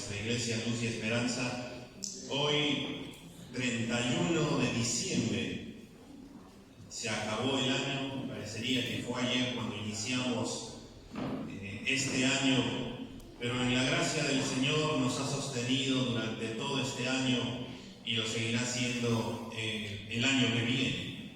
nuestra iglesia Luz y Esperanza. Hoy, 31 de diciembre, se acabó el año. Parecería que fue ayer cuando iniciamos este año, pero en la gracia del Señor nos ha sostenido durante todo este año y lo seguirá haciendo el año que viene.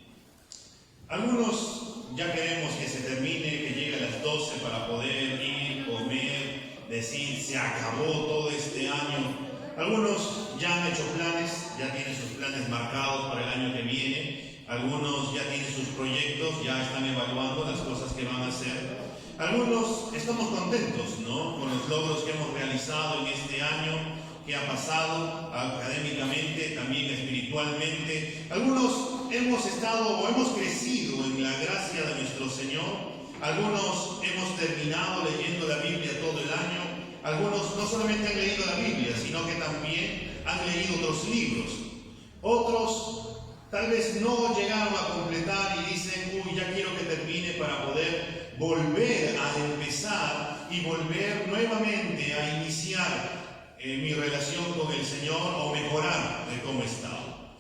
Algunos ya queremos que se termine, que llegue a las 12 para poder ir, comer, decir se acabó todo este año. Algunos ya han hecho planes, ya tienen sus planes marcados para el año que viene. Algunos ya tienen sus proyectos, ya están evaluando las cosas que van a hacer. Algunos estamos contentos, ¿no?, con los logros que hemos realizado en este año que ha pasado, académicamente, también espiritualmente. Algunos hemos estado o hemos crecido en la gracia de nuestro Señor. Algunos hemos terminado leyendo la Biblia todo el año. Algunos no solamente han leído la Biblia, sino que también han leído otros libros. Otros tal vez no llegaron a completar y dicen, ya quiero que termine para poder volver a empezar y volver nuevamente a iniciar mi relación con el Señor o mejorar de cómo estaba.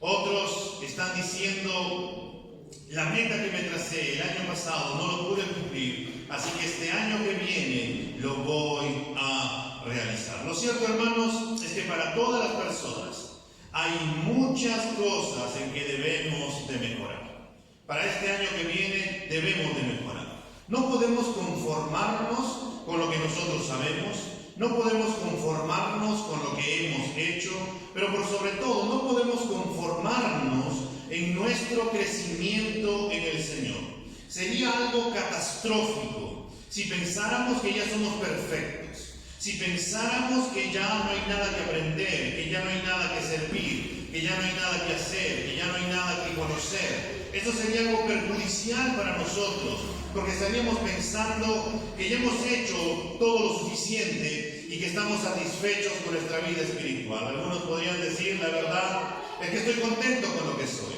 Otros están diciendo, la meta que me tracé el año pasado no lo pude cumplir, así que este año que viene lo voy a realizar. Lo cierto, hermanos, es que para todas las personas hay muchas cosas en que debemos de mejorar. Para este año que viene debemos de mejorar. No podemos conformarnos con lo que nosotros sabemos. No podemos conformarnos con lo que hemos hecho, pero por sobre todo no podemos conformarnos en nuestro crecimiento en el Señor. Sería algo catastrófico si pensáramos que ya somos perfectos, si pensáramos que ya no hay nada que aprender, que ya no hay nada que servir, que ya no hay nada que hacer, que ya no hay nada que conocer. Eso sería algo perjudicial para nosotros, porque estaríamos pensando que ya hemos hecho todo lo suficiente y que estamos satisfechos con nuestra vida espiritual. Algunos podrían decir, la verdad es que estoy contento con lo que soy.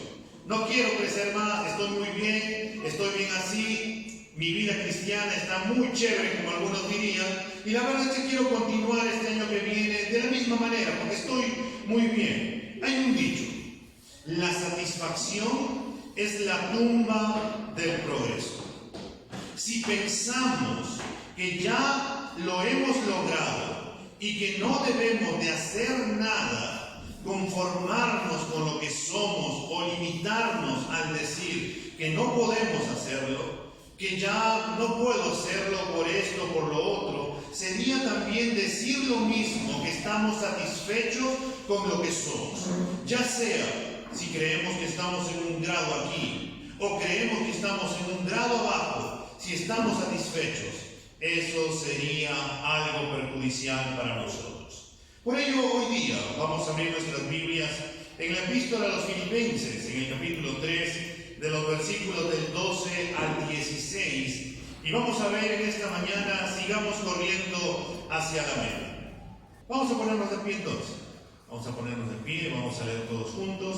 No quiero crecer más, estoy muy bien, estoy bien así, mi vida cristiana está muy chévere, como algunos dirían, y la verdad es que quiero continuar este año que viene de la misma manera, porque estoy muy bien. Hay un dicho, la satisfacción es la tumba del progreso. Si pensamos que ya lo hemos logrado y que no debemos de hacer nada, conformarnos con lo que somos o limitarnos al decir que no podemos hacerlo, que ya no puedo hacerlo por esto, por lo otro, sería también decir lo mismo, que estamos satisfechos con lo que somos. Ya sea si creemos que estamos en un grado aquí o creemos que estamos en un grado abajo, si estamos satisfechos, eso sería algo perjudicial para nosotros. Por ello, hoy día vamos a abrir nuestras Biblias en la epístola a los Filipenses, en el capítulo 3, de los versículos del 12 al 16, y vamos a ver en esta mañana, sigamos corriendo hacia la meta. Vamos a ponernos de pie entonces. Vamos a ponernos de pie, vamos a leer todos juntos.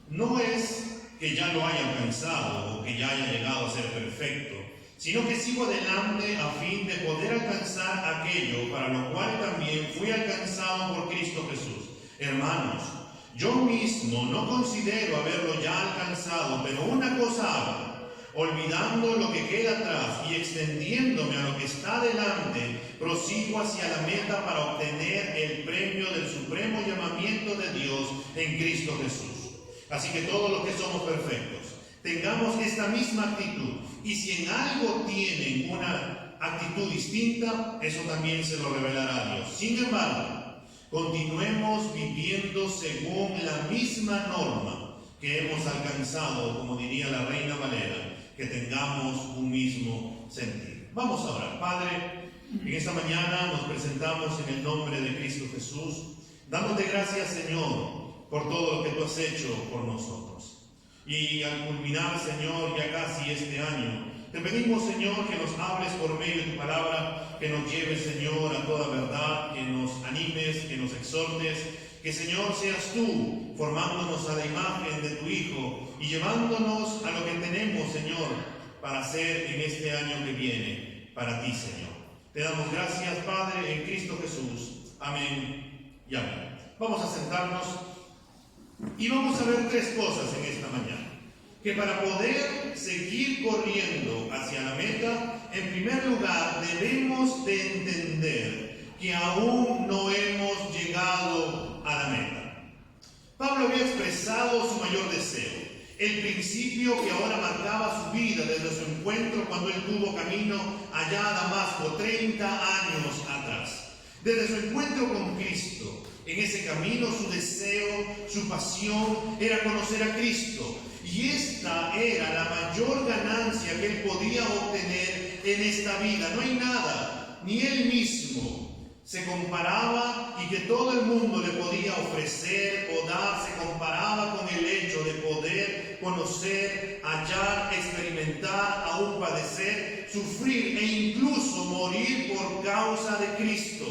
No es que ya lo haya alcanzado o que ya haya llegado a ser perfecto, sino que sigo adelante a fin de poder alcanzar aquello para lo cual también fui alcanzado por Cristo Jesús. Hermanos, yo mismo no considero haberlo ya alcanzado, pero una cosa hago, olvidando lo que queda atrás y extendiéndome a lo que está delante, prosigo hacia la meta para obtener el premio del supremo llamamiento de Dios en Cristo Jesús. Así que todos los que somos perfectos, tengamos esta misma actitud, y si en algo tienen una actitud distinta, eso también se lo revelará Dios. Sin embargo, continuemos viviendo según la misma norma que hemos alcanzado, como diría la Reina Valera, que tengamos un mismo sentir. Vamos a orar. Padre, en esta mañana nos presentamos en el nombre de Cristo Jesús, dándote gracias, Señor, por todo lo que tú has hecho por nosotros. Y al culminar, Señor, ya casi este año, te pedimos, Señor, que nos hables por medio de tu palabra, que nos lleves, Señor, a toda verdad, que nos animes, que nos exhortes, que, Señor, seas tú formándonos a la imagen de tu Hijo y llevándonos a lo que tenemos, Señor, para hacer en este año que viene. para ti, Señor. Te damos gracias, Padre, en Cristo Jesús. Amén y amén. Vamos a sentarnos y vamos a ver tres cosas en esta mañana. Que para poder seguir corriendo hacia la meta, en primer lugar debemos de entender que aún no hemos llegado a la meta. Pablo había expresado su mayor deseo, el principio que ahora marcaba su vida desde su encuentro cuando él tuvo camino allá a Damasco 30 años atrás. Desde su encuentro con Cristo, en ese camino su deseo, su pasión era conocer a Cristo. Y esta era la mayor ganancia que él podía obtener en esta vida. No hay nada, ni él mismo se comparaba y que todo el mundo le podía ofrecer o dar, se comparaba con el hecho de poder conocer, hallar, experimentar, aún padecer, sufrir e incluso morir por causa de Cristo.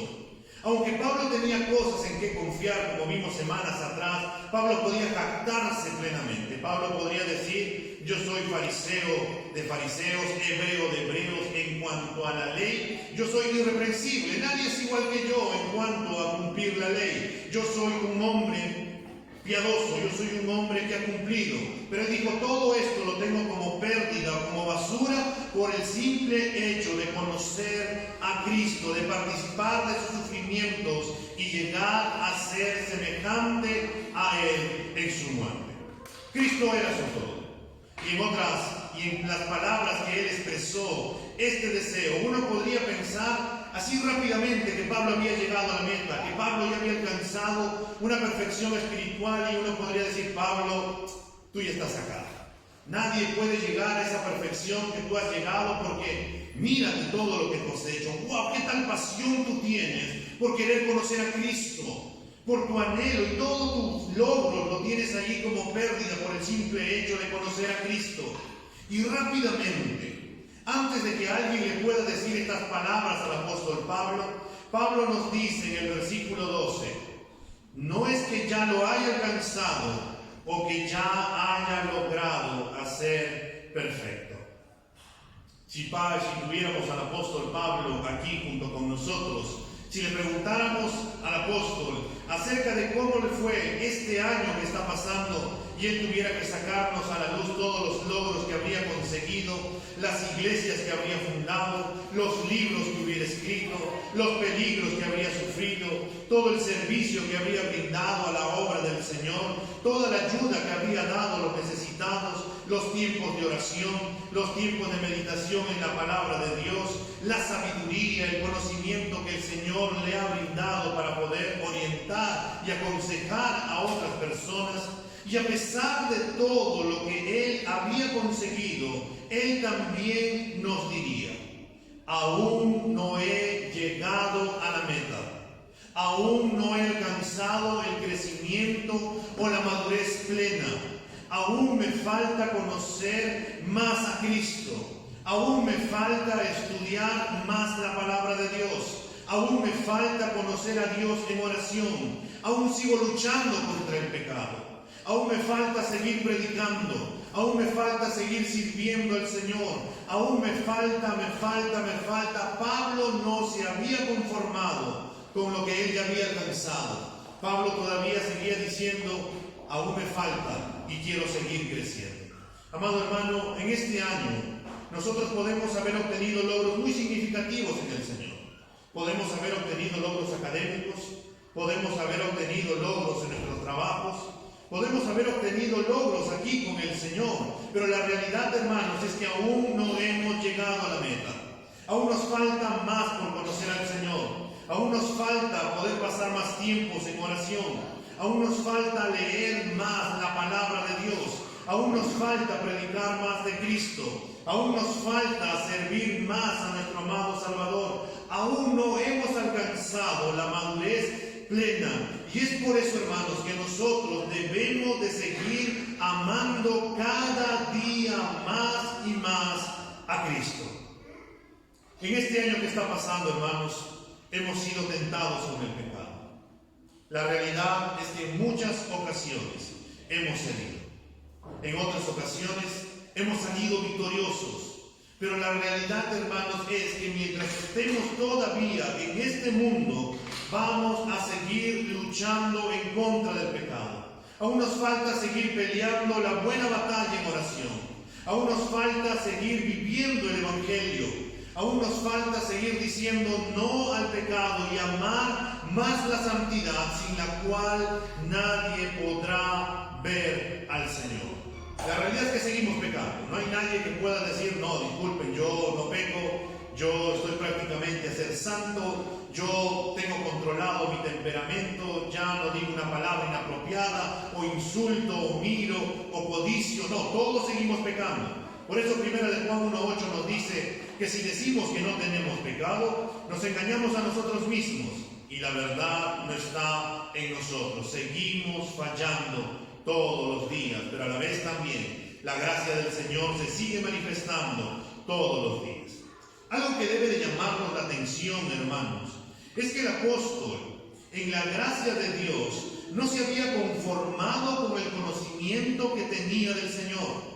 Aunque Pablo tenía cosas en que confiar, como vimos semanas atrás, Pablo podía jactarse plenamente. Pablo podría decir: yo soy fariseo de fariseos, hebreo de hebreos. En cuanto a la ley, yo soy irreprensible. Nadie es igual que yo en cuanto a cumplir la ley. Yo soy un hombre piadoso, yo soy un hombre que ha cumplido. Pero él dijo: todo esto lo tengo como pérdida, como basura, por el simple hecho de conocer a Cristo, de participar de sus sufrimientos y llegar a ser semejante a Él en su muerte. Cristo era su todo. Y en las palabras que él expresó este deseo, uno podría pensar así rápidamente que Pablo había llegado a la meta, que Pablo ya había alcanzado una perfección espiritual, y uno podría decir: Pablo, tú ya estás acá. Nadie puede llegar a esa perfección que tú has llegado, porque mírate todo lo que tú has hecho. ¡Wow! ¡Qué tal pasión tú tienes por querer conocer a Cristo! Por tu anhelo, y todos tus logros lo tienes allí como pérdida por el simple hecho de conocer a Cristo. Y rápidamente, antes de que alguien le pueda decir estas palabras al apóstol Pablo, Pablo nos dice en el versículo 12: no es que ya lo haya alcanzado o que ya haya logrado hacer perfecto. Si tuviéramos al apóstol Pablo aquí junto con nosotros, si le preguntáramos al apóstol acerca de cómo le fue este año que está pasando, y él tuviera que sacarnos a la luz todos los logros que habría conseguido, las iglesias que habría fundado, los libros que hubiera escrito, los peligros que habría sufrido, todo el servicio que habría brindado a la obra del Señor, toda la ayuda que habría dado a los necesitados, los tiempos de oración, los tiempos de meditación en la palabra de Dios, la sabiduría, el conocimiento que el Señor le ha brindado para poder orientar y aconsejar a otras personas. Y a pesar de todo lo que él había conseguido, él también nos diría: aún no he llegado a la meta, aún no he alcanzado el crecimiento o la madurez plena, aún me falta conocer más a Cristo, aún me falta estudiar más la palabra de Dios, aún me falta conocer a Dios en oración, aún sigo luchando contra el pecado. Aún me falta seguir predicando, aún me falta seguir sirviendo al Señor, aún me falta. Pablo no se había conformado con lo que él ya había alcanzado. Pablo todavía seguía diciendo: aún me falta y quiero seguir creciendo. Amado hermano, en este año nosotros podemos haber obtenido logros muy significativos en el Señor. Podemos haber obtenido logros académicos, podemos haber obtenido logros en nuestros trabajos, podemos haber obtenido logros aquí con el Señor, pero la realidad, hermanos, es que aún no hemos llegado a la meta. Aún nos falta más por conocer al Señor. Aún nos falta poder pasar más tiempos en oración. Aún nos falta leer más la palabra de Dios. Aún nos falta predicar más de Cristo. Aún nos falta servir más a nuestro amado Salvador. Aún no hemos alcanzado la madurez plena. Y es por eso, hermanos, que nosotros debemos de seguir amando cada día más y más a Cristo. En este año que está pasando, hermanos, hemos sido tentados con el pecado. La realidad es que en muchas ocasiones hemos cedido. En otras ocasiones hemos salido victoriosos. Pero la realidad, hermanos, es que mientras estemos todavía en este mundo, vamos a seguir luchando en contra del pecado. Aún nos falta seguir peleando la buena batalla en oración. Aún nos falta seguir viviendo el Evangelio. Aún nos falta seguir diciendo no al pecado y amar más la santidad, sin la cual nadie podrá ver al Señor. La realidad es que seguimos pecando. No hay nadie que pueda decir, no, disculpen, yo no peco, yo estoy prácticamente a ser santo, yo tengo controlado mi temperamento, ya no digo una palabra inapropiada, o insulto, o miro, o codicio. No, todos seguimos pecando. Por eso 1 Juan 1:8 nos dice que si decimos que no tenemos pecado, nos engañamos a nosotros mismos y la verdad no está en nosotros. Seguimos fallando todos los días, pero a la vez también la gracia del Señor se sigue manifestando todos los días. Algo que debe de llamarnos la atención, hermanos, es que el apóstol, en la gracia de Dios, no se había conformado con el conocimiento que tenía del Señor.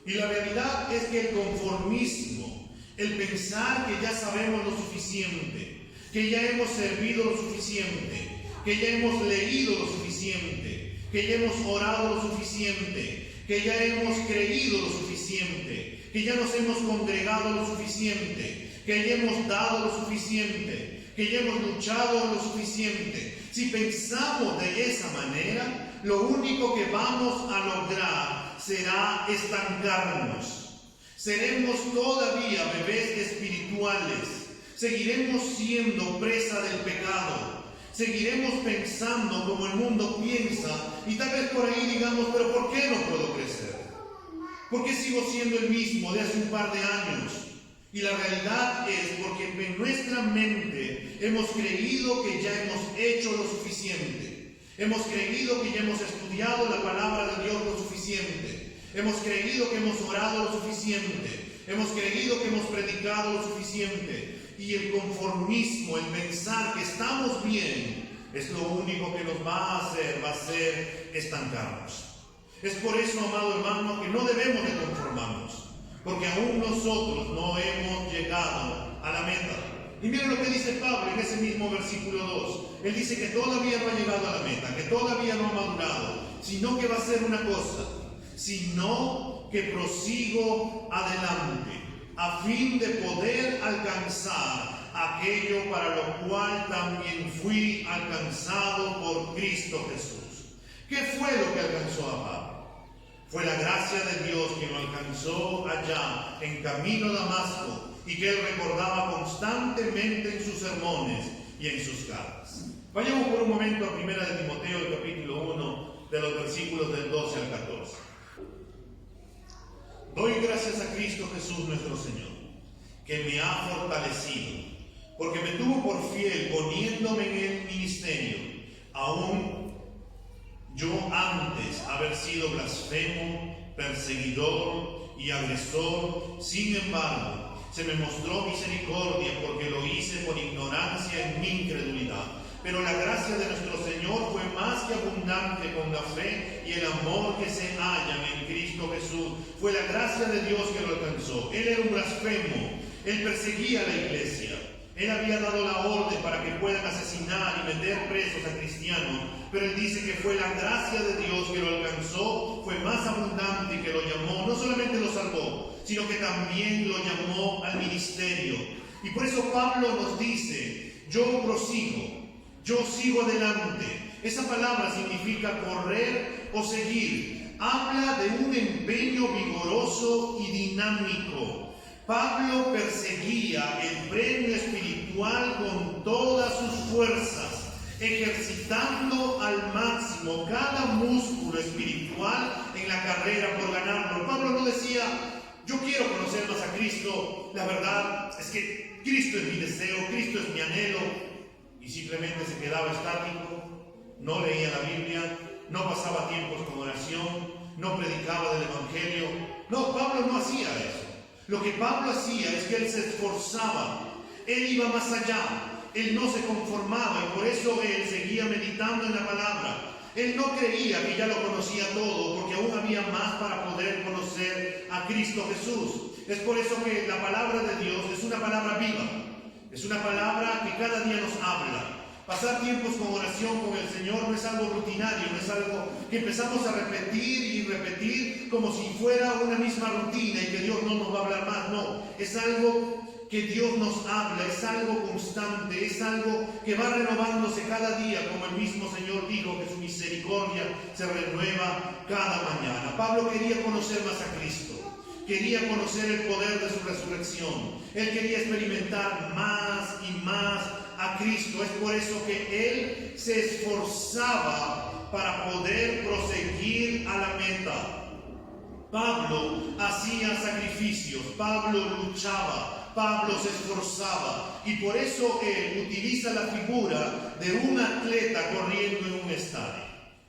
Y la realidad es que el conformismo, el pensar que ya sabemos lo suficiente, que ya hemos servido lo suficiente, que ya hemos leído lo suficiente, que ya hemos orado lo suficiente, que ya hemos creído lo suficiente, que ya nos hemos congregado lo suficiente, que ya hemos dado lo suficiente, que ya hemos luchado lo suficiente. Si pensamos de esa manera, lo único que vamos a lograr será estancarnos. Seremos todavía bebés espirituales. Seguiremos siendo presa del pecado. Seguiremos pensando como el mundo piensa y tal vez por ahí digamos, pero ¿por qué no puedo crecer? ¿Por qué sigo siendo el mismo de hace un par de años? Y la realidad es porque en nuestra mente hemos creído que ya hemos hecho lo suficiente. Hemos creído que ya hemos estudiado la palabra de Dios lo suficiente. Hemos creído que hemos orado lo suficiente. Hemos creído que hemos predicado lo suficiente. Y el conformismo, el pensar que estamos bien, es lo único que nos va a hacer estancarnos. Es por eso, amado hermano, que no debemos de conformarnos, porque aún nosotros no hemos llegado a la meta. Y miren lo que dice Pablo en ese mismo versículo 2. Él dice que todavía no ha llegado a la meta, que todavía no ha madurado, sino que va a hacer una cosa, sino que prosigo adelante, a fin de poder alcanzar aquello para lo cual también fui alcanzado por Cristo Jesús. ¿Qué fue lo que alcanzó a Pablo? Fue la gracia de Dios que lo alcanzó allá en camino a Damasco y que él recordaba constantemente en sus sermones y en sus cartas. Vayamos por un momento a 1 de Timoteo, el capítulo 1, de los versículos del 12 al 14. Doy gracias a Cristo Jesús nuestro Señor, que me ha fortalecido, porque me tuvo por fiel poniéndome en el ministerio, aún yo antes haber sido blasfemo, perseguidor y agresor. Sin embargo, se me mostró misericordia porque lo hice por ignorancia en mi incredulidad. Pero la gracia de nuestro Señor fue más que abundante con la fe y el amor que se hallan en Cristo Jesús. Fue la gracia de Dios que lo alcanzó. Él era un blasfemo, él perseguía a la iglesia. Él había dado la orden para que puedan asesinar y meter presos a cristianos, pero él dice que fue la gracia de Dios que lo alcanzó, fue más abundante que lo llamó, no solamente lo salvó, sino que también lo llamó al ministerio. Y por eso Pablo nos dice, yo prosigo, yo sigo adelante. Esa palabra significa correr o seguir. Habla de un empeño vigoroso y dinámico. Pablo perseguía el premio espiritual con todas sus fuerzas, ejercitando al máximo cada músculo espiritual en la carrera por ganarlo. Pablo no decía, yo quiero conocer más a Cristo, la verdad es que Cristo es mi deseo, Cristo es mi anhelo, y simplemente se quedaba estático, no leía la Biblia, no pasaba tiempos con oración, no predicaba del Evangelio. No, Pablo no hacía eso. Lo que Pablo hacía es que él se esforzaba, él iba más allá, él no se conformaba y por eso él seguía meditando en la palabra. Él no creía que ya lo conocía todo, porque aún había más para poder conocer a Cristo Jesús. Es por eso que la palabra de Dios es una palabra viva. Es una palabra que cada día nos habla. Pasar tiempos con oración con el Señor no es algo rutinario, no es algo que empezamos a repetir y repetir como si fuera una misma rutina y que Dios no nos va a hablar más. No, es algo que Dios nos habla, es algo constante, es algo que va renovándose cada día, como el mismo Señor dijo que su misericordia se renueva cada mañana. Pablo quería conocer más a Cristo, quería conocer el poder de su resurrección, él quería experimentar más y más a Cristo. Es por eso que él se esforzaba para poder proseguir a la meta. Pablo hacía sacrificios, Pablo luchaba, Pablo se esforzaba, y por eso él utiliza la figura de un atleta corriendo en un estadio.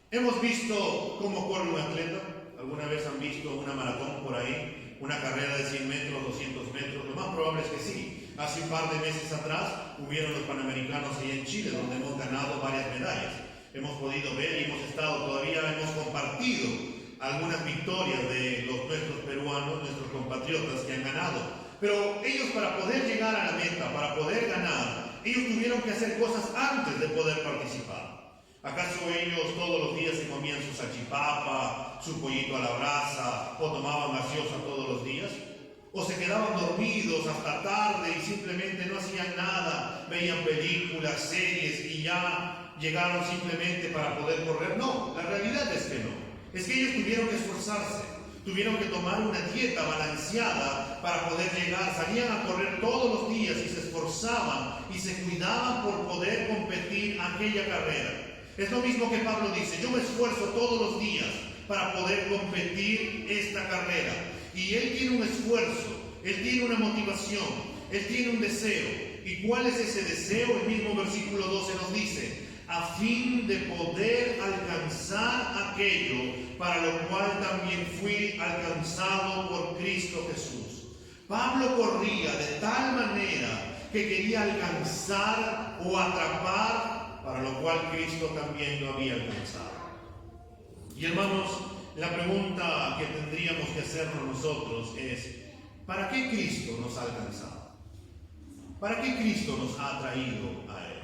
¿Hemos visto cómo corre un atleta? ¿Alguna vez han visto una maratón por ahí? Una carrera de 100 metros, 200 metros. Lo más probable es que sí. Hace un par de meses atrás hubieron los Panamericanos ahí en Chile, donde hemos ganado varias medallas. Hemos podido ver y hemos estado, todavía hemos compartido algunas victorias de nuestros peruanos, nuestros compatriotas que han ganado. Pero ellos, para poder llegar a la meta, para poder ganar, ellos tuvieron que hacer cosas antes de poder participar. ¿Acaso ellos todos los días se comían su salchipapa, su pollito a la brasa, o tomaban gaseosa todos los días? ¿O se quedaban dormidos hasta tarde y simplemente no hacían nada, veían películas, series y ya llegaron simplemente para poder correr? No, la realidad es que no. Es que ellos tuvieron que esforzarse, tuvieron que tomar una dieta balanceada para poder llegar. Salían a correr todos los días y se esforzaban y se cuidaban por poder competir aquella carrera. Es lo mismo que Pablo dice: yo me esfuerzo todos los días para poder competir esta carrera. Y él tiene un esfuerzo, él tiene una motivación, él tiene un deseo. ¿Y cuál es ese deseo? El mismo versículo 12 nos dice: a fin de poder alcanzar aquello para lo cual también fui alcanzado por Cristo Jesús. Pablo corría de tal manera que quería alcanzar o atrapar para lo cual Cristo también lo había alcanzado. Y hermanos, la pregunta que tendríamos que hacernos nosotros es: ¿para qué Cristo nos ha alcanzado? ¿Para qué Cristo nos ha traído a Él?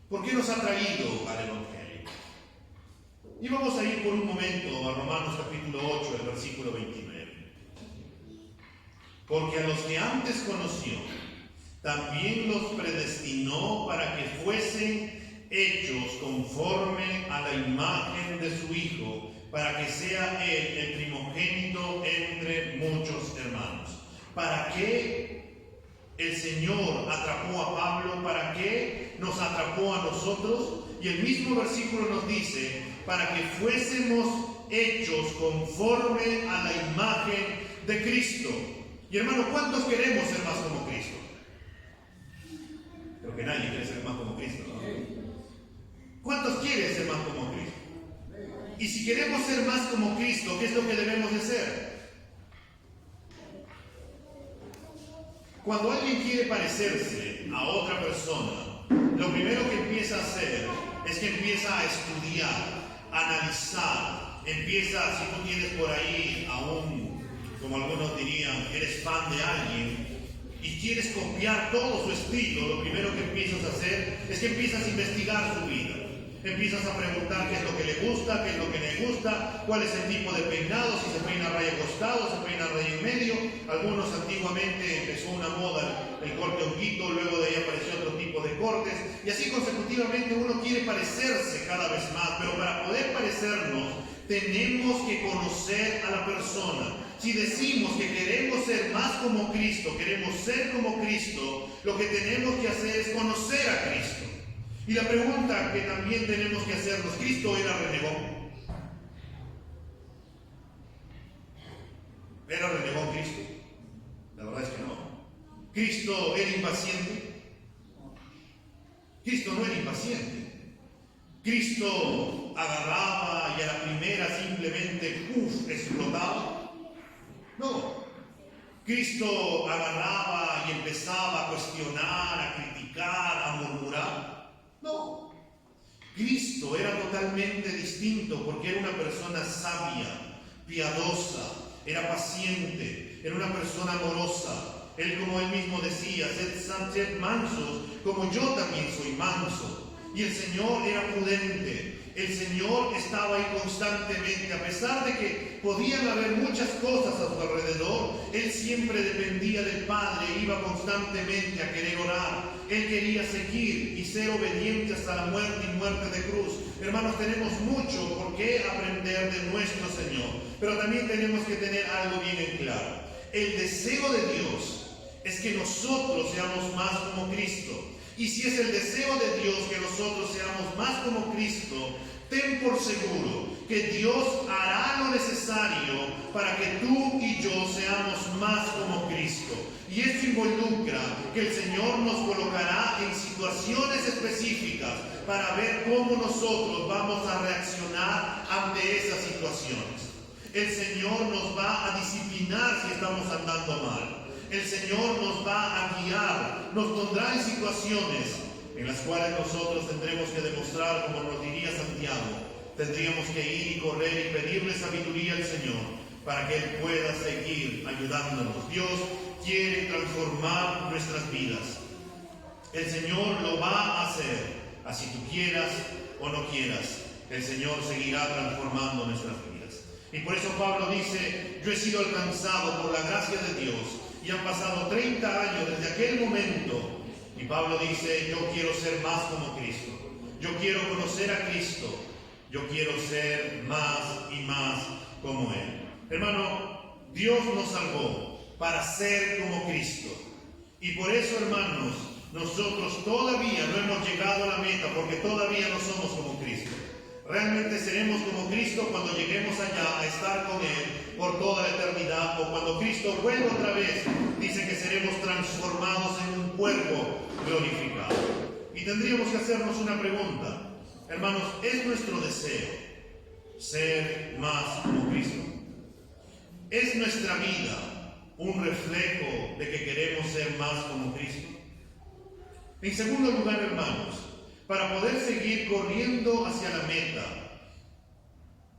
¿Por qué nos ha traído al Evangelio? Y vamos a ir por un momento a Romanos capítulo 8, el versículo 29. Porque a los que antes conoció, también los predestinó para que fuesen hechos conforme a la imagen de su Hijo, para que sea Él el primogénito entre muchos hermanos. ¿Para qué el Señor atrapó a Pablo? ¿Para qué nos atrapó a nosotros? Y el mismo versículo nos dice: para que fuésemos hechos conforme a la imagen de Cristo. Y hermano, ¿cuántos queremos ser más como Cristo? Creo que nadie quiere ser más como Cristo, ¿no? ¿Cuántos quieren ser más como Cristo? Y si queremos ser más como Cristo, ¿qué es lo que debemos de ser? Cuando alguien quiere parecerse a otra persona, lo primero que empieza a hacer es que empieza a estudiar, a analizar. Empieza, si tú tienes por ahí como algunos dirían, eres fan de alguien y quieres copiar todo su estilo, lo primero que empiezas a hacer es que empiezas a investigar su vida. Empiezas a preguntar qué es lo que le gusta, qué es lo que le gusta, cuál es el tipo de peinado, si se peina raya costado, se peina raya en medio. Algunos antiguamente empezó una moda, el corte honguito, luego de ahí apareció otro tipo de cortes, y así consecutivamente uno quiere parecerse cada vez más, pero para poder parecernos tenemos que conocer a la persona. Si decimos que queremos ser más como Cristo, queremos ser como Cristo, lo que tenemos que hacer es conocer a Cristo. Y la pregunta que también tenemos que hacernos: ¿Cristo era renegón? ¿Era renegón Cristo? La verdad es que no. ¿Cristo era impaciente? Cristo no era impaciente. ¿Cristo agarraba y a la primera simplemente explotaba? No. ¿Cristo agarraba y empezaba a cuestionar, a criticar, a murmurar? No. Cristo era totalmente distinto porque era una persona sabia, piadosa, era paciente, era una persona amorosa. Él, como él mismo decía, sed mansos, como yo también soy manso. Y el Señor era prudente. El Señor estaba ahí constantemente, a pesar de que podían haber muchas cosas a su alrededor. Él siempre dependía del Padre, iba constantemente a querer orar. Él quería seguir y ser obediente hasta la muerte y muerte de cruz. Hermanos, tenemos mucho por qué aprender de nuestro Señor, pero también tenemos que tener algo bien en claro. El deseo de Dios es que nosotros seamos más como Cristo. Y si es el deseo de Dios que nosotros seamos más como Cristo, ten por seguro que Dios hará lo necesario para que tú y yo seamos más como Cristo. Y esto involucra que el Señor nos colocará en situaciones específicas para ver cómo nosotros vamos a reaccionar ante esas situaciones. El Señor nos va a disciplinar si estamos andando mal. El Señor nos va a guiar, nos pondrá en situaciones en las cuales nosotros tendremos que demostrar, como nos diría Santiago, tendríamos que ir y correr y pedirle sabiduría al Señor para que Él pueda seguir ayudándonos. Dios quiere transformar nuestras vidas. El Señor lo va a hacer, así tú quieras o no quieras. El Señor seguirá transformando nuestras vidas. Y por eso Pablo dice, yo he sido alcanzado por la gracia de Dios. Y han pasado 30 años desde aquel momento. Y Pablo dice, yo quiero ser más como Cristo. Yo quiero conocer a Cristo. Yo quiero ser más y más como Él. Hermano, Dios nos salvó para ser como Cristo. Y por eso, hermanos, nosotros todavía no hemos llegado a la meta, porque todavía no somos como Cristo. Realmente seremos como Cristo cuando lleguemos allá a estar con Él por toda la eternidad, o cuando Cristo vuelva otra vez, dice que seremos transformados en un cuerpo glorificado. Y tendríamos que hacernos una pregunta. Hermanos, ¿es nuestro deseo ser más como Cristo? ¿Es nuestra vida un reflejo de que queremos ser más como Cristo? En segundo lugar, hermanos, para poder seguir corriendo hacia la meta,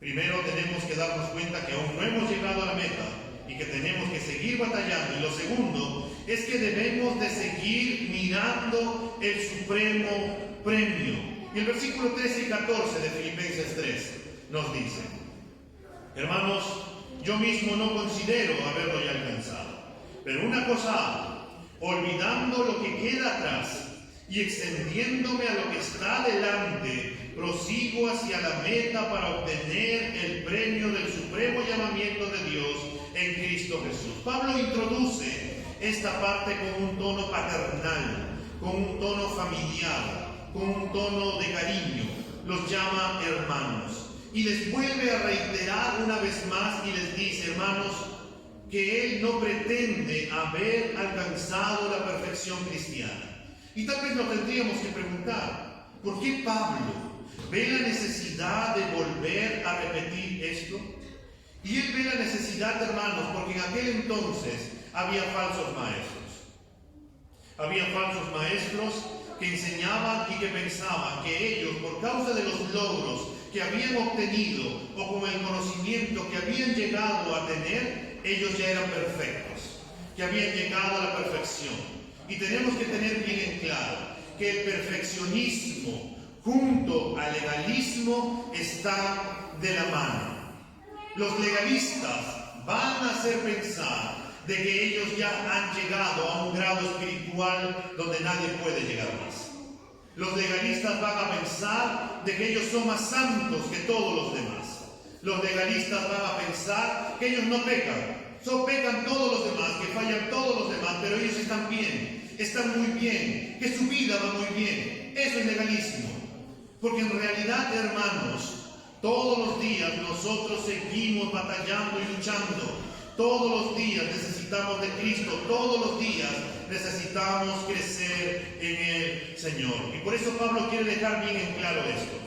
primero tenemos que darnos cuenta que aún no hemos llegado a la meta y que tenemos que seguir batallando. Y lo segundo es que debemos de seguir mirando el supremo premio. Y el versículo 13 y 14 de Filipenses 3 nos dice, hermanos, yo mismo no considero haberlo ya alcanzado, pero una cosa hago, olvidando lo que queda atrás y extendiéndome a lo que está delante, prosigo hacia la meta para obtener el premio del supremo llamamiento de Dios en Cristo Jesús. Pablo introduce esta parte con un tono paternal, con un tono familiar, con un tono de cariño. Los llama hermanos y les vuelve a reiterar una vez más y les dice, hermanos, que él no pretende haber alcanzado la perfección cristiana. Y tal vez nos tendríamos que preguntar, ¿por qué Pablo ve la necesidad de volver a repetir esto? Y él ve la necesidad, hermanos, porque en aquel entonces había falsos maestros. Había falsos maestros que enseñaban y que pensaban que ellos, por causa de los logros que habían obtenido o con el conocimiento que habían llegado a tener, ellos ya eran perfectos, que habían llegado a la perfección. Y tenemos que tener bien en claro que el perfeccionismo junto al legalismo está de la mano. Los legalistas van a hacer pensar de que ellos ya han llegado a un grado espiritual donde nadie puede llegar más. Los legalistas van a pensar de que ellos son más santos que todos los demás. Los legalistas van a pensar que ellos no pecan. Pecan todos los demás, que fallan todos los demás, pero ellos están bien, están muy bien, que su vida va muy bien. Eso es legalismo. Porque en realidad, hermanos, todos los días nosotros seguimos batallando y luchando. Todos los días necesitamos de Cristo, todos los días necesitamos crecer en el Señor. Y por eso Pablo quiere dejar bien en claro esto,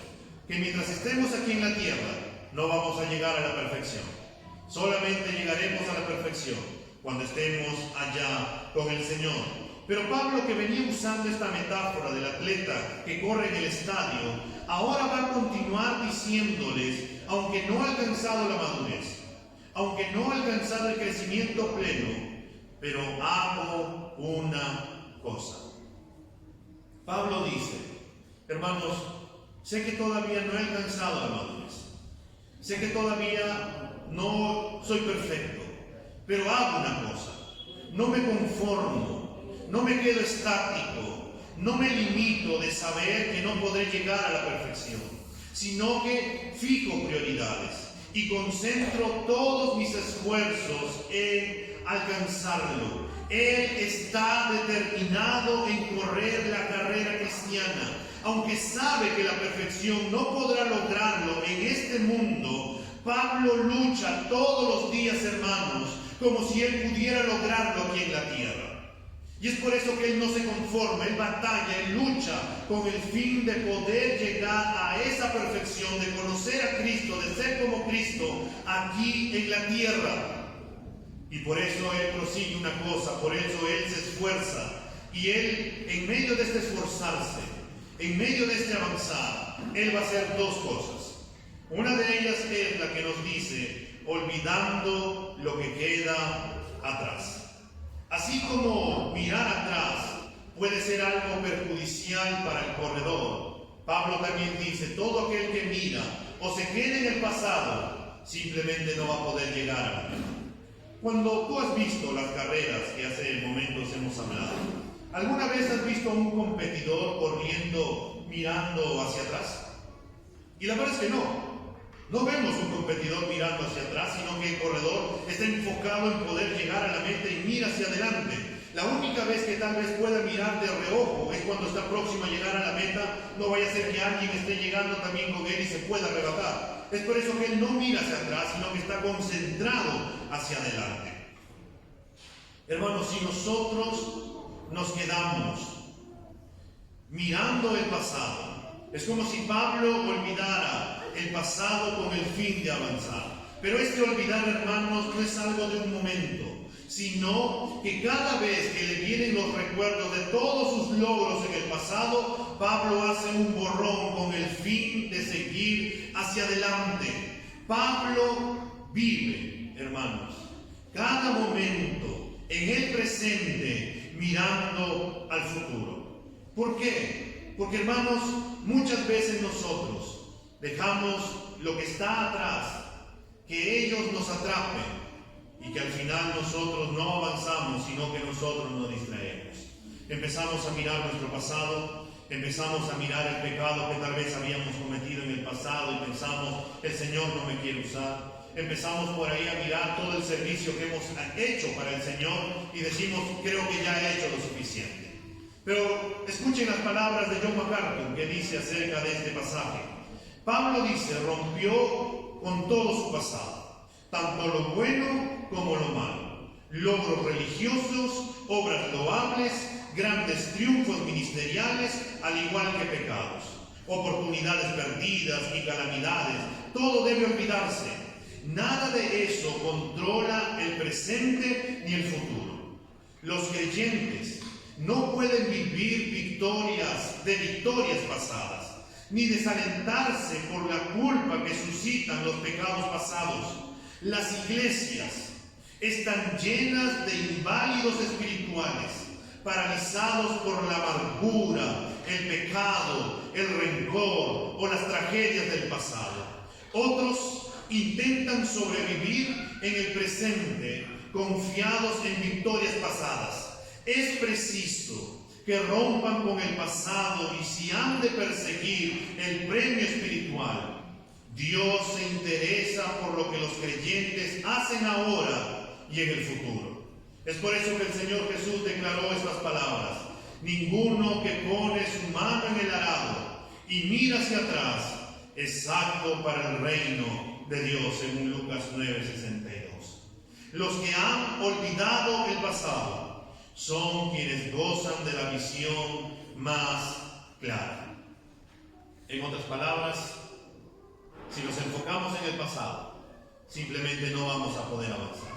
que mientras estemos aquí en la tierra, no vamos a llegar a la perfección. Solamente llegaremos a la perfección cuando estemos allá con el Señor. Pero Pablo, que venía usando esta metáfora del atleta que corre en el estadio, ahora va a continuar diciéndoles, aunque no ha alcanzado la madurez, aunque no he alcanzado el crecimiento pleno, pero hago una cosa. Pablo dice, hermanos, sé que todavía no he alcanzado la madurez, sé que todavía no soy perfecto, pero hago una cosa, no me conformo, no me quedo estático, no me limito de saber que no podré llegar a la perfección, sino que fijo prioridades y concentro todos mis esfuerzos en alcanzarlo. Él está determinado en correr la carrera cristiana, aunque sabe que la perfección no podrá lograrlo en este mundo. Pablo lucha todos los días, hermanos, como si él pudiera lograrlo aquí en la tierra. Y es por eso que él no se conforma, él batalla, él lucha con el fin de poder llegar a esa perfección, de conocer a Cristo, de ser como Cristo aquí en la tierra. Y por eso él prosigue una cosa, por eso él se esfuerza. Y él, en medio de este esforzarse, en medio de este avanzar, él va a hacer dos cosas. Una de ellas es la que nos dice, olvidando lo que queda atrás. Así como mirar atrás puede ser algo perjudicial para el corredor, Pablo también dice, todo aquel que mira o se queda en el pasado, simplemente no va a poder llegar a la meta. Cuando tú has visto las carreras que hace momentos hemos hablado, ¿alguna vez has visto a un competidor corriendo mirando hacia atrás? Y la verdad es que no vemos un competidor mirando hacia atrás, sino que el corredor está enfocado en poder llegar a la meta y mira hacia adelante. La única vez que tal vez pueda mirar de reojo es cuando está próximo a llegar a la meta, no vaya a ser que alguien esté llegando también con él y se pueda arrebatar. Es por eso que él no mira hacia atrás, sino que está concentrado hacia adelante. Hermanos, si nosotros nos quedamos mirando el pasado, es como si Pablo olvidara el pasado con el fin de avanzar. Pero este olvidar, hermanos, no es algo de un momento, sino que cada vez que le vienen los recuerdos de todos sus logros en el pasado, Pablo hace un borrón con el fin de seguir hacia adelante. Pablo vive, hermanos, cada momento en el presente mirando al futuro. ¿Por qué? Porque, hermanos, muchas veces nosotros dejamos lo que está atrás, que ellos nos atrapen y que al final nosotros no avanzamos, sino que nosotros nos distraemos. Empezamos a mirar nuestro pasado, empezamos a mirar el pecado que tal vez habíamos cometido en el pasado y pensamos, el Señor no me quiere usar. Empezamos por ahí a mirar todo el servicio que hemos hecho para el Señor y decimos, creo que ya he hecho lo suficiente. Pero escuchen las palabras de John MacArthur que dice acerca de este pasaje. Pablo dice, rompió con todo su pasado, tanto lo bueno como lo malo, logros religiosos, obras loables, grandes triunfos ministeriales, al igual que pecados, oportunidades perdidas y calamidades. Todo debe olvidarse. Nada de eso controla el presente ni el futuro. Los creyentes no pueden vivir victorias pasadas, ni desalentarse por la culpa que suscitan los pecados pasados. Las iglesias están llenas de inválidos espirituales, paralizados por la amargura, el pecado, el rencor o las tragedias del pasado. Otros intentan sobrevivir en el presente, confiados en victorias pasadas. Es preciso que rompan con el pasado y si han de perseguir el premio espiritual, Dios se interesa por lo que los creyentes hacen ahora y en el futuro. Es por eso que el Señor Jesús declaró estas palabras: ninguno que pone su mano en el arado y mira hacia atrás es apto para el reino de Dios, según Lucas 9:62. Los que han olvidado el pasado son quienes gozan de la visión más clara. En otras palabras, si nos enfocamos en el pasado, simplemente no vamos a poder avanzar,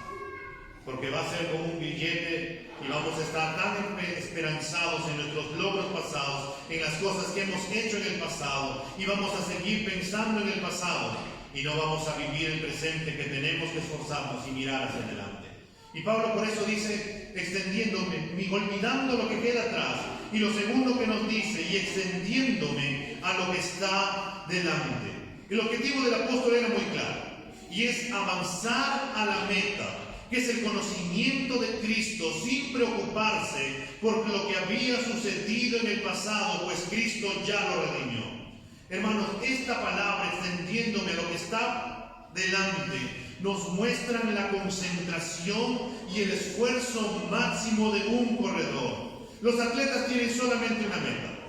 porque va a ser como un billete y vamos a estar tan esperanzados en nuestros logros pasados, en las cosas que hemos hecho en el pasado, y vamos a seguir pensando en el pasado. y no vamos a vivir el presente, que tenemos que esforzarnos y mirar hacia adelante. Y Pablo por eso dice, extendiéndome, olvidando lo que queda atrás. Y lo segundo que nos dice, y extendiéndome a lo que está delante. El objetivo del apóstol era muy claro, y es avanzar a la meta, que es el conocimiento de Cristo, sin preocuparse por lo que había sucedido en el pasado, pues Cristo ya lo redimió. Hermanos, esta palabra, extendiéndome a lo que está delante, nos muestran la concentración y el esfuerzo máximo de un corredor. Los atletas tienen solamente una meta,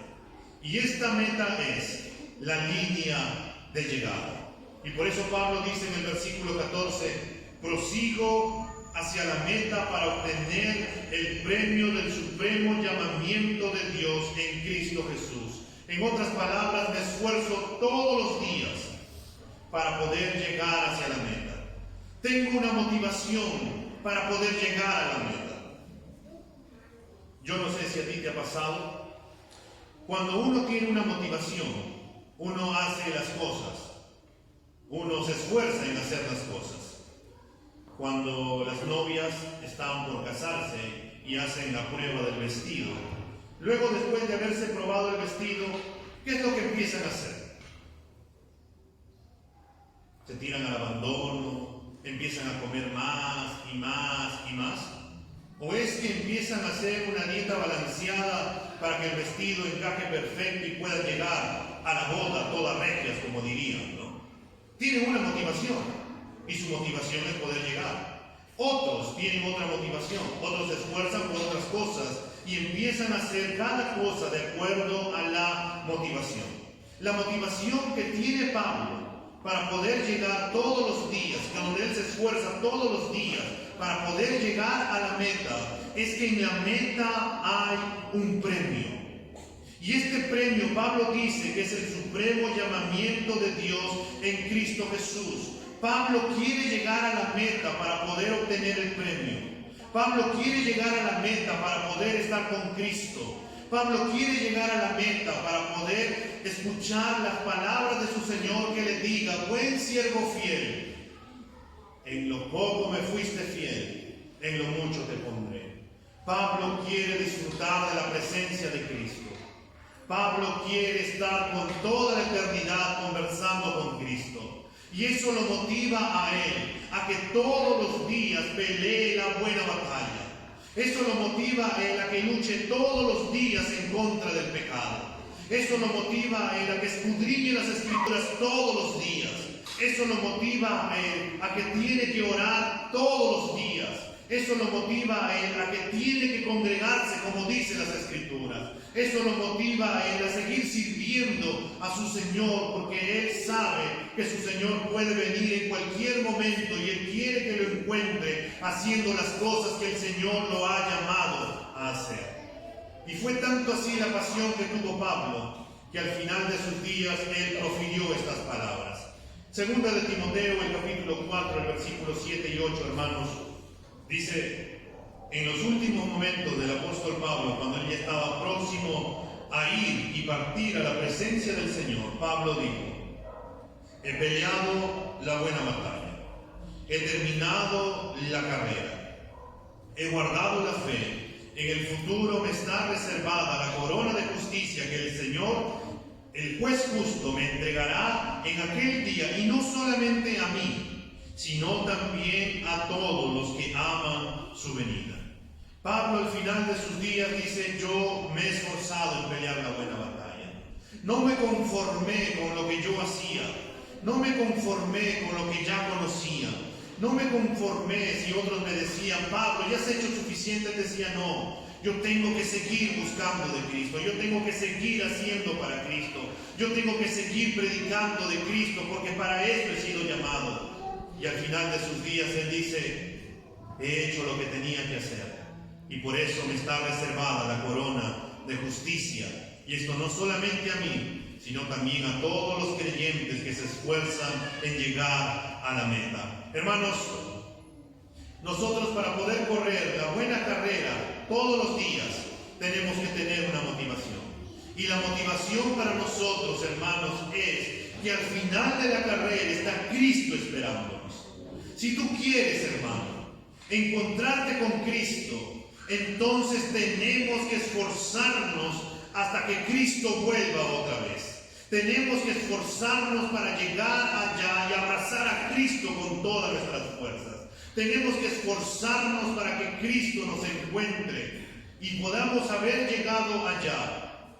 y esta meta es la línea de llegada. Y por eso Pablo dice en el versículo 14, prosigo hacia la meta para obtener el premio del supremo llamamiento de Dios en Cristo Jesús. En otras palabras, me esfuerzo todos los días para poder llegar hacia la meta. Tengo una motivación para poder llegar a la meta. Yo no sé si a ti te ha pasado. Cuando uno tiene una motivación, uno hace las cosas. Uno se esfuerza en hacer las cosas. Cuando las novias están por casarse y hacen la prueba del vestido, luego después de haberse probado el vestido, ¿qué es lo que empiezan a hacer? Se tiran al abandono, empiezan a comer más y más y más. ¿O es que empiezan a hacer una dieta balanceada para que el vestido encaje perfecto y pueda llegar a la boda todas regias, como dirían, ¿no? Tienen una motivación y su motivación es poder llegar. Otros tienen otra motivación, otros se esfuerzan por otras cosas y empiezan a hacer cada cosa de acuerdo a la motivación. La motivación que tiene Pablo para poder llegar todos los días, que donde él se esfuerza todos los días para poder llegar a la meta, es que en la meta hay un premio. Y este premio, Pablo dice que es el supremo llamamiento de Dios en Cristo Jesús. Pablo quiere llegar a la meta para poder obtener el premio. Pablo quiere llegar a la meta para poder estar con Cristo. Pablo quiere llegar a la meta para poder escuchar las palabras de su Señor que le diga, buen siervo fiel, en lo poco me fuiste fiel, en lo mucho te pondré. Pablo quiere disfrutar de la presencia de Cristo. Pablo quiere estar con toda la eternidad conversando con Cristo. Y eso lo motiva a él, a que todos los días pelee la buena batalla. Eso lo motiva a él a que luche todos los días en contra del pecado. Eso lo motiva a él a que escudriñe las Escrituras todos los días. Eso lo motiva a él a que tiene que orar todos los días. Eso lo motiva a él a que tiene que congregarse como dicen las Escrituras. Eso lo motiva a él a seguir sirviendo a su Señor, porque él sabe que su Señor puede venir en cualquier momento y él quiere que lo encuentre haciendo las cosas que el Señor lo ha llamado a hacer. Y fue tanto así la pasión que tuvo Pablo, que al final de sus días él profirió estas palabras. Segunda de Timoteo, el capítulo 4, el versículo 7 y 8, hermanos, dice, en los últimos momentos del apóstol Pablo, cuando él ya estaba próximo a ir y partir a la presencia del Señor, Pablo dijo, he peleado la buena batalla, he terminado la carrera, he guardado la fe, en el futuro me está reservada la corona de justicia que el Señor, el juez justo, me entregará en aquel día, y no solamente a mí, sino también a todos los que aman su venida. Pablo al final de sus días dice, yo me he esforzado en pelear la buena batalla. No me conformé con lo que yo hacía, no me conformé con lo que ya conocía, no me conformé si otros me decían, Pablo, ya has hecho suficiente, decía, no, yo tengo que seguir buscando de Cristo, yo tengo que seguir haciendo para Cristo, yo tengo que seguir predicando de Cristo, porque para eso he sido llamado. Y al final de sus días él dice, he hecho lo que tenía que hacer, y por eso me está reservada la corona de justicia. Y esto no solamente a mí, sino también a todos los creyentes que se esfuerzan en llegar a la meta. Hermanos, nosotros para poder correr la buena carrera todos los días tenemos que tener una motivación. Y la motivación para nosotros, hermanos, es que al final de la carrera está Cristo esperándonos. Si tú quieres, hermano, encontrarte con Cristo, entonces tenemos que esforzarnos hasta que Cristo vuelva otra vez. Tenemos que esforzarnos para llegar allá y abrazar a Cristo con todas nuestras fuerzas. Tenemos que esforzarnos para que Cristo nos encuentre y podamos haber llegado allá,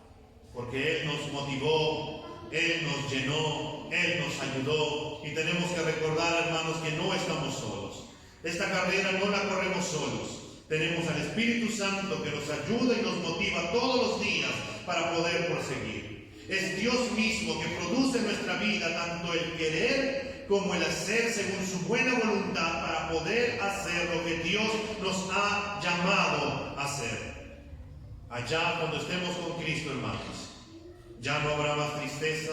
porque Él nos motivó, Él nos llenó, Él nos ayudó, y tenemos que recordar, hermanos, que no estamos solos. Esta carrera no la corremos solos. Tenemos al Espíritu Santo que nos ayuda y nos motiva todos los días para poder proseguir. Es Dios mismo que produce en nuestra vida tanto el querer como el hacer según su buena voluntad para poder hacer lo que Dios nos ha llamado a hacer. Allá cuando estemos con Cristo, hermanos, ya no habrá más tristeza,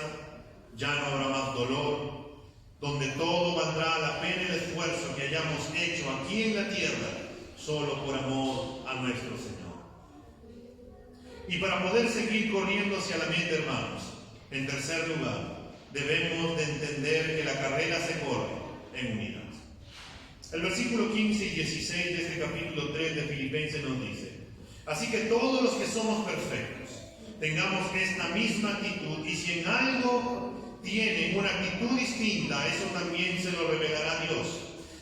ya no habrá más dolor, donde todo valdrá la pena el esfuerzo que hayamos hecho aquí en la tierra, solo por amor a nuestro Señor. Y para poder seguir corriendo hacia la meta, hermanos, en tercer lugar, debemos de entender que la carrera se corre en unidad. El versículo 15 y 16 de este capítulo 3 de Filipenses nos dice: así que todos los que somos perfectos, tengamos esta misma actitud, y si en algo tienen una actitud distinta, eso también se lo revelará Dios.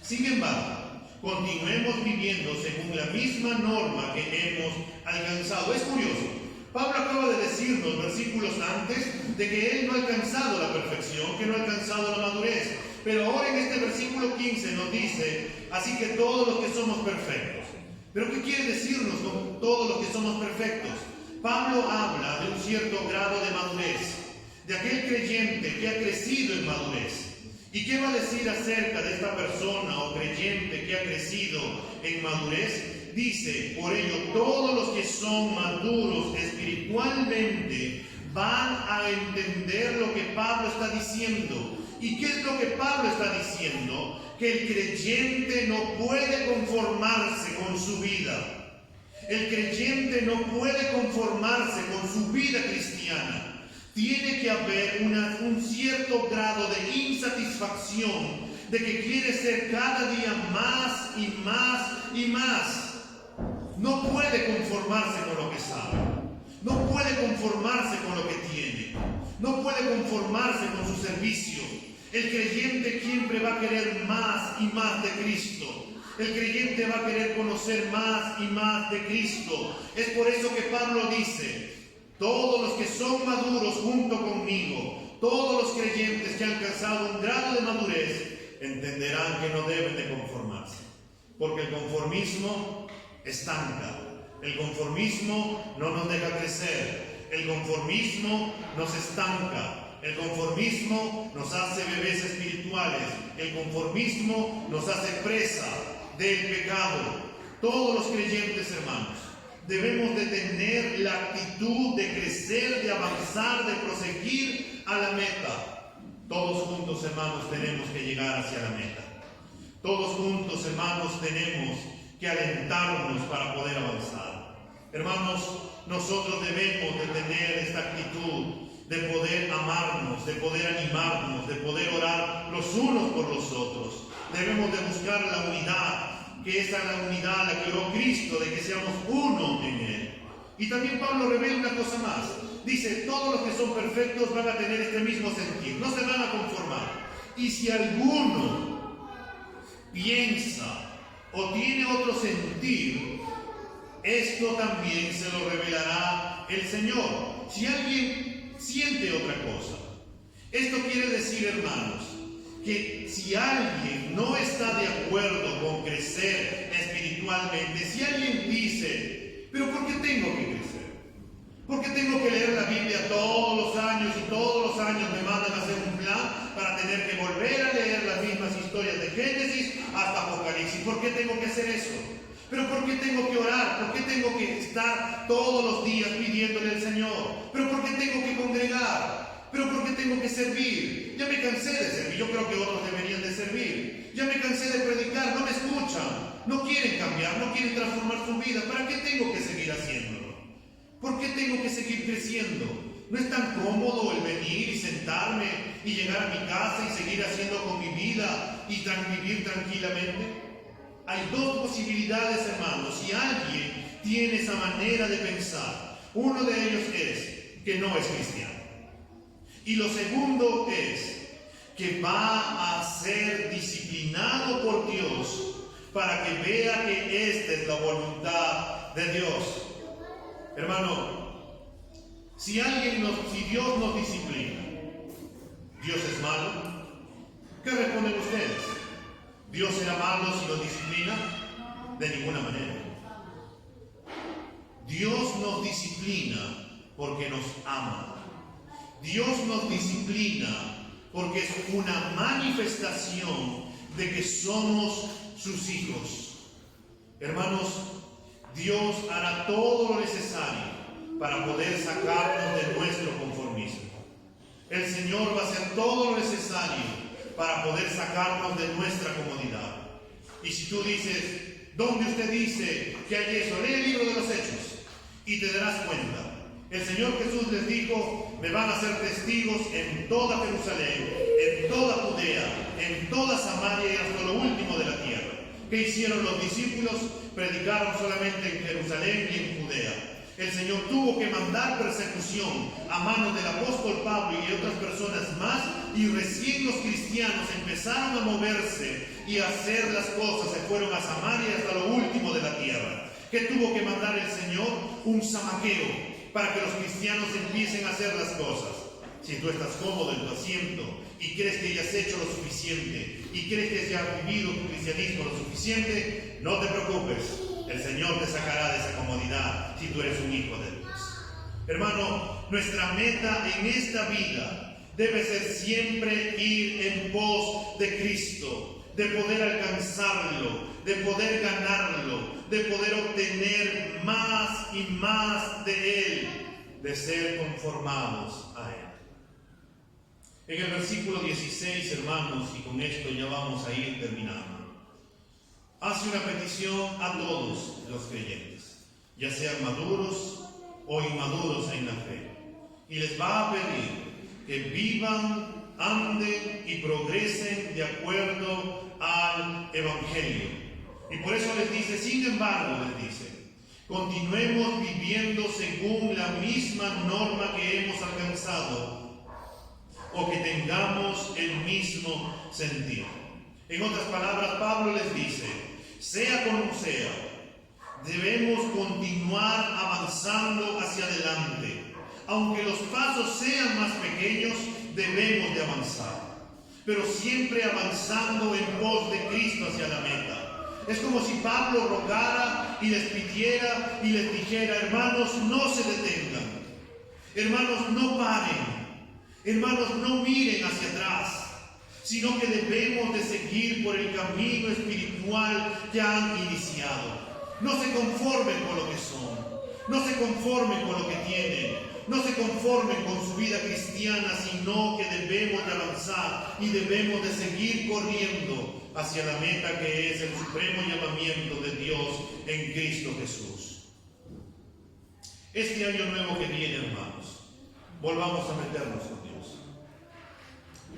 Sin embargo, continuemos viviendo según la misma norma que hemos alcanzado. Es curioso, Pablo acaba de decirnos versículos antes de que él no ha alcanzado la perfección, que no ha alcanzado la madurez, pero ahora en este versículo 15 nos dice: así que todos los que somos perfectos. ¿Pero qué quiere decirnos con todos los que somos perfectos? Pablo habla de un cierto grado de madurez, de aquel creyente que ha crecido en madurez. ¿Y qué va a decir acerca de esta persona o creyente que ha crecido en madurez? Dice: por ello, todos los que son maduros espiritualmente van a entender lo que Pablo está diciendo. ¿Y qué es lo que Pablo está diciendo? Que el creyente no puede conformarse con su vida. El creyente no puede conformarse con su vida cristiana. Tiene que haber un cierto grado de insatisfacción, de que quiere ser cada día más y más y más. No puede conformarse con lo que sabe. No puede conformarse con lo que tiene. No puede conformarse con su servicio. El creyente siempre va a querer más y más de Cristo. El creyente va a querer conocer más y más de Cristo. Es por eso que Pablo dice: todos los que son maduros junto conmigo, todos los creyentes que han alcanzado un grado de madurez, entenderán que no deben de conformarse. Porque el conformismo estanca. El conformismo no nos deja crecer. El conformismo nos estanca. El conformismo nos hace bebés espirituales. El conformismo nos hace presa del pecado. Todos los creyentes, hermanos, debemos de tener la actitud de crecer, de avanzar, de proseguir a la meta. Todos juntos, hermanos, tenemos que llegar hacia la meta. Todos juntos, hermanos, tenemos que alentarnos para poder avanzar. Hermanos, nosotros debemos de tener esta actitud de poder amarnos, de poder animarnos, de poder orar los unos por los otros. Debemos de buscar la unidad, que esa es la unidad a la que oró Cristo, de que seamos uno en Él. Y también Pablo revela una cosa más. Dice: todos los que son perfectos van a tener este mismo sentir, no se van a conformar. Y si alguno piensa o tiene otro sentir, esto también se lo revelará el Señor. Si alguien siente otra cosa, esto quiere decir, hermanos, que si alguien no está de acuerdo con crecer espiritualmente, si alguien dice: pero ¿por qué tengo que crecer? ¿Por qué tengo que leer la Biblia todos los años y todos los años me mandan a hacer un plan para tener que volver a leer las mismas historias de Génesis hasta Apocalipsis? ¿Por qué tengo que hacer eso? ¿Pero por qué tengo que orar? ¿Por qué tengo que estar todos los días pidiéndole al Señor? ¿Pero por qué tengo que congregar? ¿Pero por qué tengo que servir? Ya me cansé de servir. Yo creo que otros deberían de servir. Ya me cansé de predicar. No me escuchan. No quieren cambiar. No quieren transformar su vida. ¿Para qué tengo que seguir haciéndolo? ¿Por qué tengo que seguir creciendo? ¿No es tan cómodo el venir y sentarme y llegar a mi casa y seguir haciendo con mi vida y vivir tranquilamente? Hay dos posibilidades, hermanos, si alguien tiene esa manera de pensar. Uno de ellos es que no es cristiano. Y lo segundo es que va a ser disciplinado por Dios para que vea que esta es la voluntad de Dios. Hermano, si Dios nos disciplina, ¿Dios es malo? ¿Qué responden ustedes? ¿Dios será malo si nos disciplina? De ninguna manera. Dios nos disciplina porque nos ama. Dios nos disciplina porque es una manifestación de que somos sus hijos. Hermanos, Dios hará todo lo necesario para poder sacarnos de nuestro conformismo. El Señor va a hacer todo lo necesario para poder sacarnos de nuestra comodidad. Y si tú dices, ¿dónde usted dice que hay eso? Lee el libro de los Hechos y te darás cuenta. El Señor Jesús les dijo, me van a ser testigos en toda Jerusalén, en toda Judea, en toda Samaria y hasta lo último de la tierra. ¿Qué hicieron los discípulos? Predicaron solamente en Jerusalén y en Judea. El Señor tuvo que mandar persecución a manos del apóstol Pablo y de otras personas más, y recién los cristianos empezaron a moverse y a hacer las cosas. Se fueron a Samaria hasta lo último de la tierra. ¿Qué tuvo que mandar el Señor? Un zamaqueo para que los cristianos empiecen a hacer las cosas. Si tú estás cómodo en tu asiento y crees que ya has hecho lo suficiente y crees que ya has vivido tu cristianismo lo suficiente, no te preocupes. El Señor te sacará de esa comodidad si tú eres un hijo de Dios. Hermano, nuestra meta en esta vida debe ser siempre ir en pos de Cristo, de poder alcanzarlo, de poder ganarlo, de poder obtener más y más de Él, de ser conformados a Él. En el versículo 16, hermanos, y con esto ya vamos a ir terminando, hace una petición a todos los creyentes, ya sean maduros o inmaduros en la fe, y les va a pedir que vivan, anden y progresen de acuerdo al Evangelio. Y por eso les dice, sin embargo, les dice, continuemos viviendo según la misma norma que hemos alcanzado, o que tengamos el mismo sentido. En otras palabras, Pablo les dice, sea como sea, debemos continuar avanzando hacia adelante. Aunque los pasos sean más pequeños, debemos de avanzar, pero siempre avanzando en pos de Cristo hacia la meta. Es como si Pablo rogara y les pidiera y les dijera, hermanos, no se detengan, hermanos, no paren, hermanos, no miren hacia atrás, sino que debemos de seguir por el camino espiritual que han iniciado. No se conformen con lo que son, no se conformen con lo que tienen, no se conformen con su vida cristiana, sino que debemos de avanzar y debemos de seguir corriendo hacia la meta que es el supremo llamamiento de Dios en Cristo Jesús. Este año nuevo que viene, hermanos, volvamos a meternos con Dios.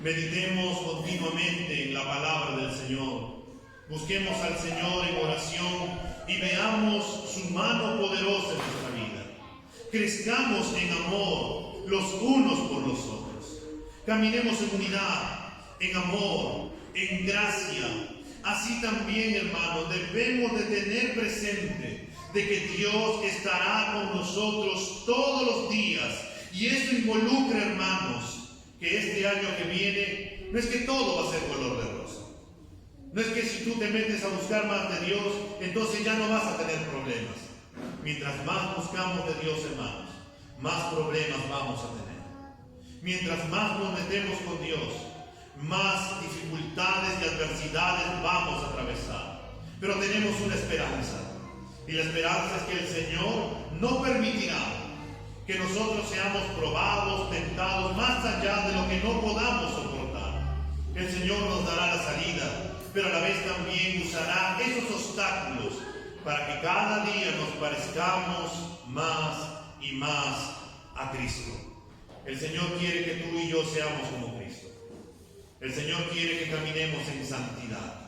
Meditemos continuamente en la palabra del Señor. Busquemos al Señor en oración y veamos su mano poderosa en nuestra vida. Crezcamos en amor los unos por los otros. Caminemos en unidad, en amor, en gracia. Así también, hermanos, debemos de tener presente de que Dios estará con nosotros todos los días. Y eso involucra, hermanos, que este año que viene no es que todo va a ser color de rosa. No es que si tú te metes a buscar más de Dios, entonces ya no vas a tener problemas. Mientras más buscamos de Dios, hermanos, más problemas vamos a tener. Mientras más nos metemos con Dios, más dificultades y adversidades vamos a atravesar. Pero tenemos una esperanza. Y la esperanza es que el Señor no permitirá que nosotros seamos probados, tentados, más allá de lo que no podamos soportar. El Señor nos dará la salida, pero a la vez también usará esos obstáculos para que cada día nos parezcamos más y más a Cristo. El Señor quiere que tú y yo seamos como Cristo. El Señor quiere que caminemos en santidad.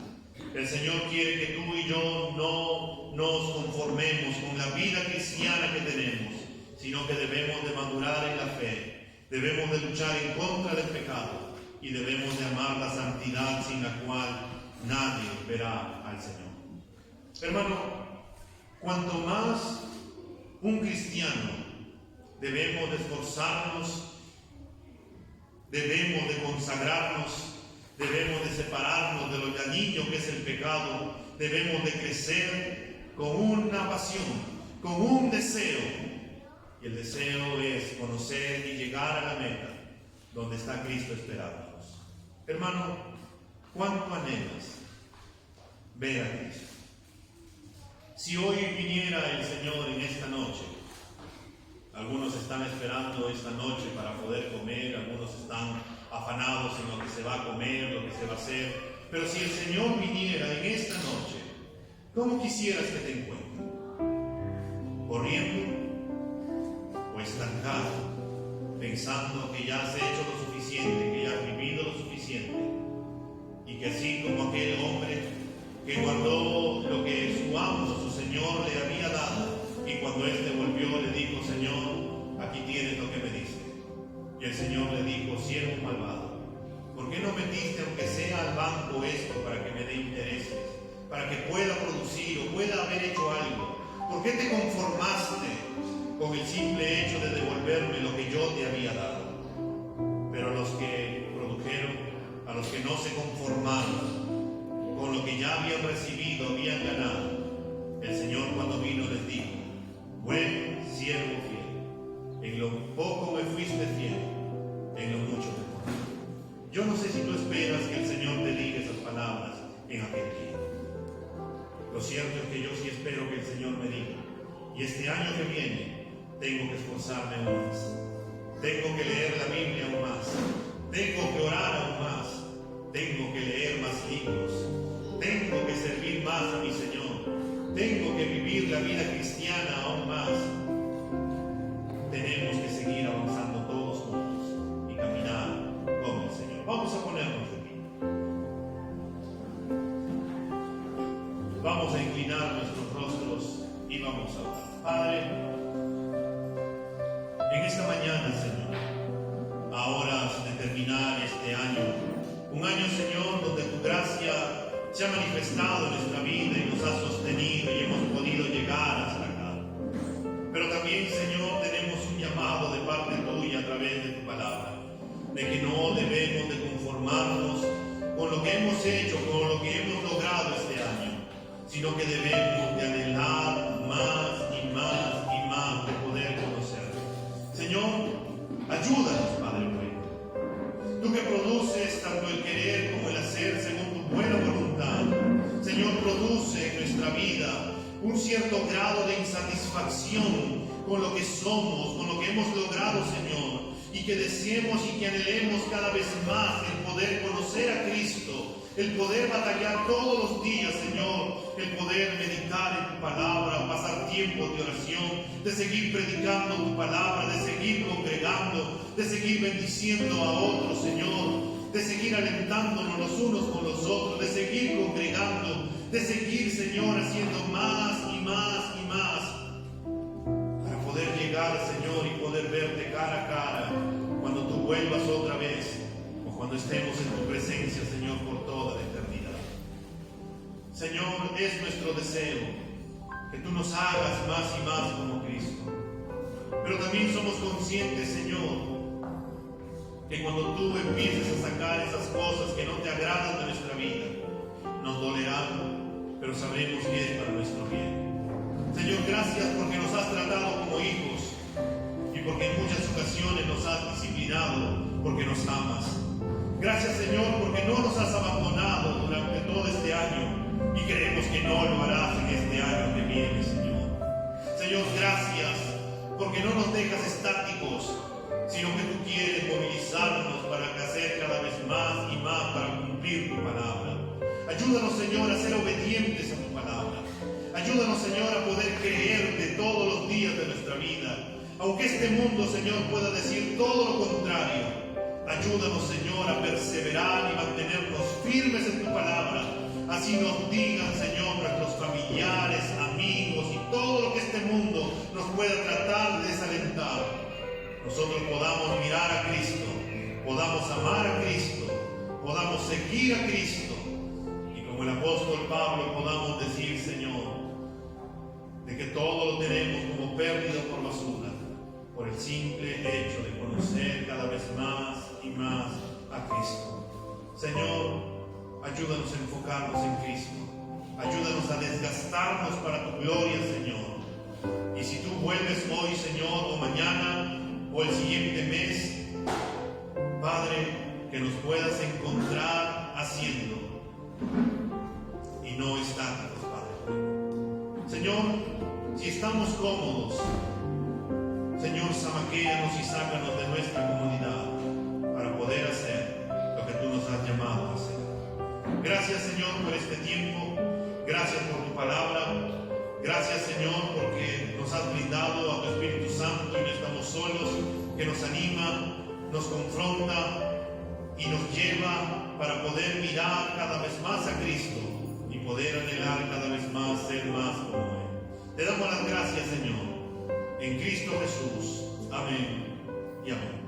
El Señor quiere que tú y yo no nos conformemos con la vida cristiana que tenemos, sino que debemos de madurar en la fe, debemos de luchar en contra del pecado y debemos de amar la santidad sin la cual nadie verá al Señor. Hermano, cuanto más un cristiano debemos de esforzarnos, debemos de consagrarnos, debemos de separarnos de lo dañino que es el pecado, debemos de crecer con una pasión, con un deseo. Y el deseo es conocer y llegar a la meta donde está Cristo esperándonos. Hermano, ¿cuánto anhelas ver a Cristo? Si hoy viniera el Señor en esta noche, algunos están esperando esta noche para poder comer, algunos están afanados en lo que se va a comer, lo que se va a hacer. Pero si el Señor viniera en esta noche, ¿cómo quisieras que te encuentre? ¿Corriendo o estancado, pensando que ya has hecho lo suficiente, que ya has vivido lo suficiente? Y que así como aquel hombre que guardó lo que su amo, su Señor le había dado, y cuando éste volvió le dijo: Señor, aquí tienes lo que me diste. Y el Señor le dijo: siervo malvado, ¿por qué no metiste aunque sea al banco esto para que me dé intereses, para que pueda producir o pueda haber hecho algo? ¿Por qué te conformaste con el simple hecho de devolverme lo que yo te había dado? Pero a los que produjeron, a los que no se conformaron con lo que ya habían recibido, habían ganado, el Señor cuando vino les dijo: buen siervo fiel, en lo poco me fuiste fiel, en lo mucho te pondré. Yo no sé si tú esperas que el Señor te diga esas palabras en aquel día. Lo cierto es que yo sí espero que el Señor me diga: y este año que viene tengo que esforzarme aún más, tengo que leer la Biblia aún más, tengo que orar aún más, tengo que leer más libros, tengo que servir más a mi Señor, tengo que vivir la vida cristiana aún más. Tenemos que seguir avanzando todos juntos y caminar con el Señor. Vamos a ponernos de pie. Vamos a inclinar nuestros rostros y vamos a orar. Padre, en esta mañana, Señor, a horas de terminar este año, un año, Señor, donde tu gracia se ha manifestado en nuestra vida y nos ha sostenido y hemos podido llegar hasta acá. Pero también, Señor, tenemos un llamado de parte tuya a través de tu palabra, de que no debemos de conformarnos con lo que hemos hecho, con lo que hemos logrado este año, sino que debemos de anhelar más y más y más de poder conocerte. Señor, ayúdanos, Padre bueno. Tú que produces tanto el querer como el hacer según tu buena voluntad, Señor, produce en nuestra vida un cierto grado de insatisfacción con lo que somos, con lo que hemos logrado, Señor, y que deseemos y que anhelemos cada vez más el poder conocer a Cristo, el poder batallar todos los días, Señor, el poder meditar en tu palabra, pasar tiempos de oración, de seguir predicando tu palabra, de seguir congregando, de seguir bendiciendo a otros, Señor, de seguir alentándonos los unos con los otros, de seguir congregando, de seguir, Señor, haciendo más y más y más, para poder llegar, Señor, y poder verte cara a cara cuando tú vuelvas otra vez, o cuando estemos en tu presencia, Señor, por toda la eternidad. Señor, es nuestro deseo que tú nos hagas más y más como Cristo. Pero también somos conscientes, Señor, que cuando tú empieces a sacar esas cosas que no te agradan de nuestra vida, nos dolerán, pero sabremos que es para nuestro bien. Señor, gracias porque nos has tratado como hijos y porque en muchas ocasiones nos has disciplinado porque nos amas. Gracias, Señor, porque no nos has abandonado durante todo este año y creemos que no lo harás en este año que viene, Señor. Señor, gracias porque no nos dejas estáticos, sino que tú quieres movilizarnos para hacer cada vez más y más para cumplir tu palabra. Ayúdanos, Señor, a ser obedientes a tu palabra. Ayúdanos, Señor, a poder creerte todos los días de nuestra vida. Aunque este mundo, Señor, pueda decir todo lo contrario, Ayúdanos, Señor, a perseverar y mantenernos firmes en tu palabra. Así nos digan, Señor, nuestros familiares, amigos y todo lo que este mundo nos pueda tratar de desalentar. Nosotros podamos mirar a Cristo, podamos amar a Cristo, podamos seguir a Cristo. Y como el apóstol Pablo podamos decir, Señor, de que todo lo tenemos como pérdida por basura, por el simple hecho de conocer cada vez más y más a Cristo. Señor, ayúdanos a enfocarnos en Cristo. Ayúdanos a desgastarnos para tu gloria, Señor. Y si tú vuelves hoy, Señor, o mañana, o el siguiente mes, Padre, que nos puedas encontrar haciendo y no estáticos, Padre. Señor, si estamos cómodos, Señor, zamaquéanos y sácanos de nuestra comodidad para poder hacer lo que tú nos has llamado a hacer. Gracias, Señor, por este tiempo. Gracias por tu palabra. Gracias, Señor, porque nos has brindado a tu Espíritu Santo y no estamos solos, que nos anima, nos confronta y nos lleva para poder mirar cada vez más a Cristo y poder anhelar cada vez más ser más como Él. Te damos las gracias, Señor, en Cristo Jesús. Amén y amén.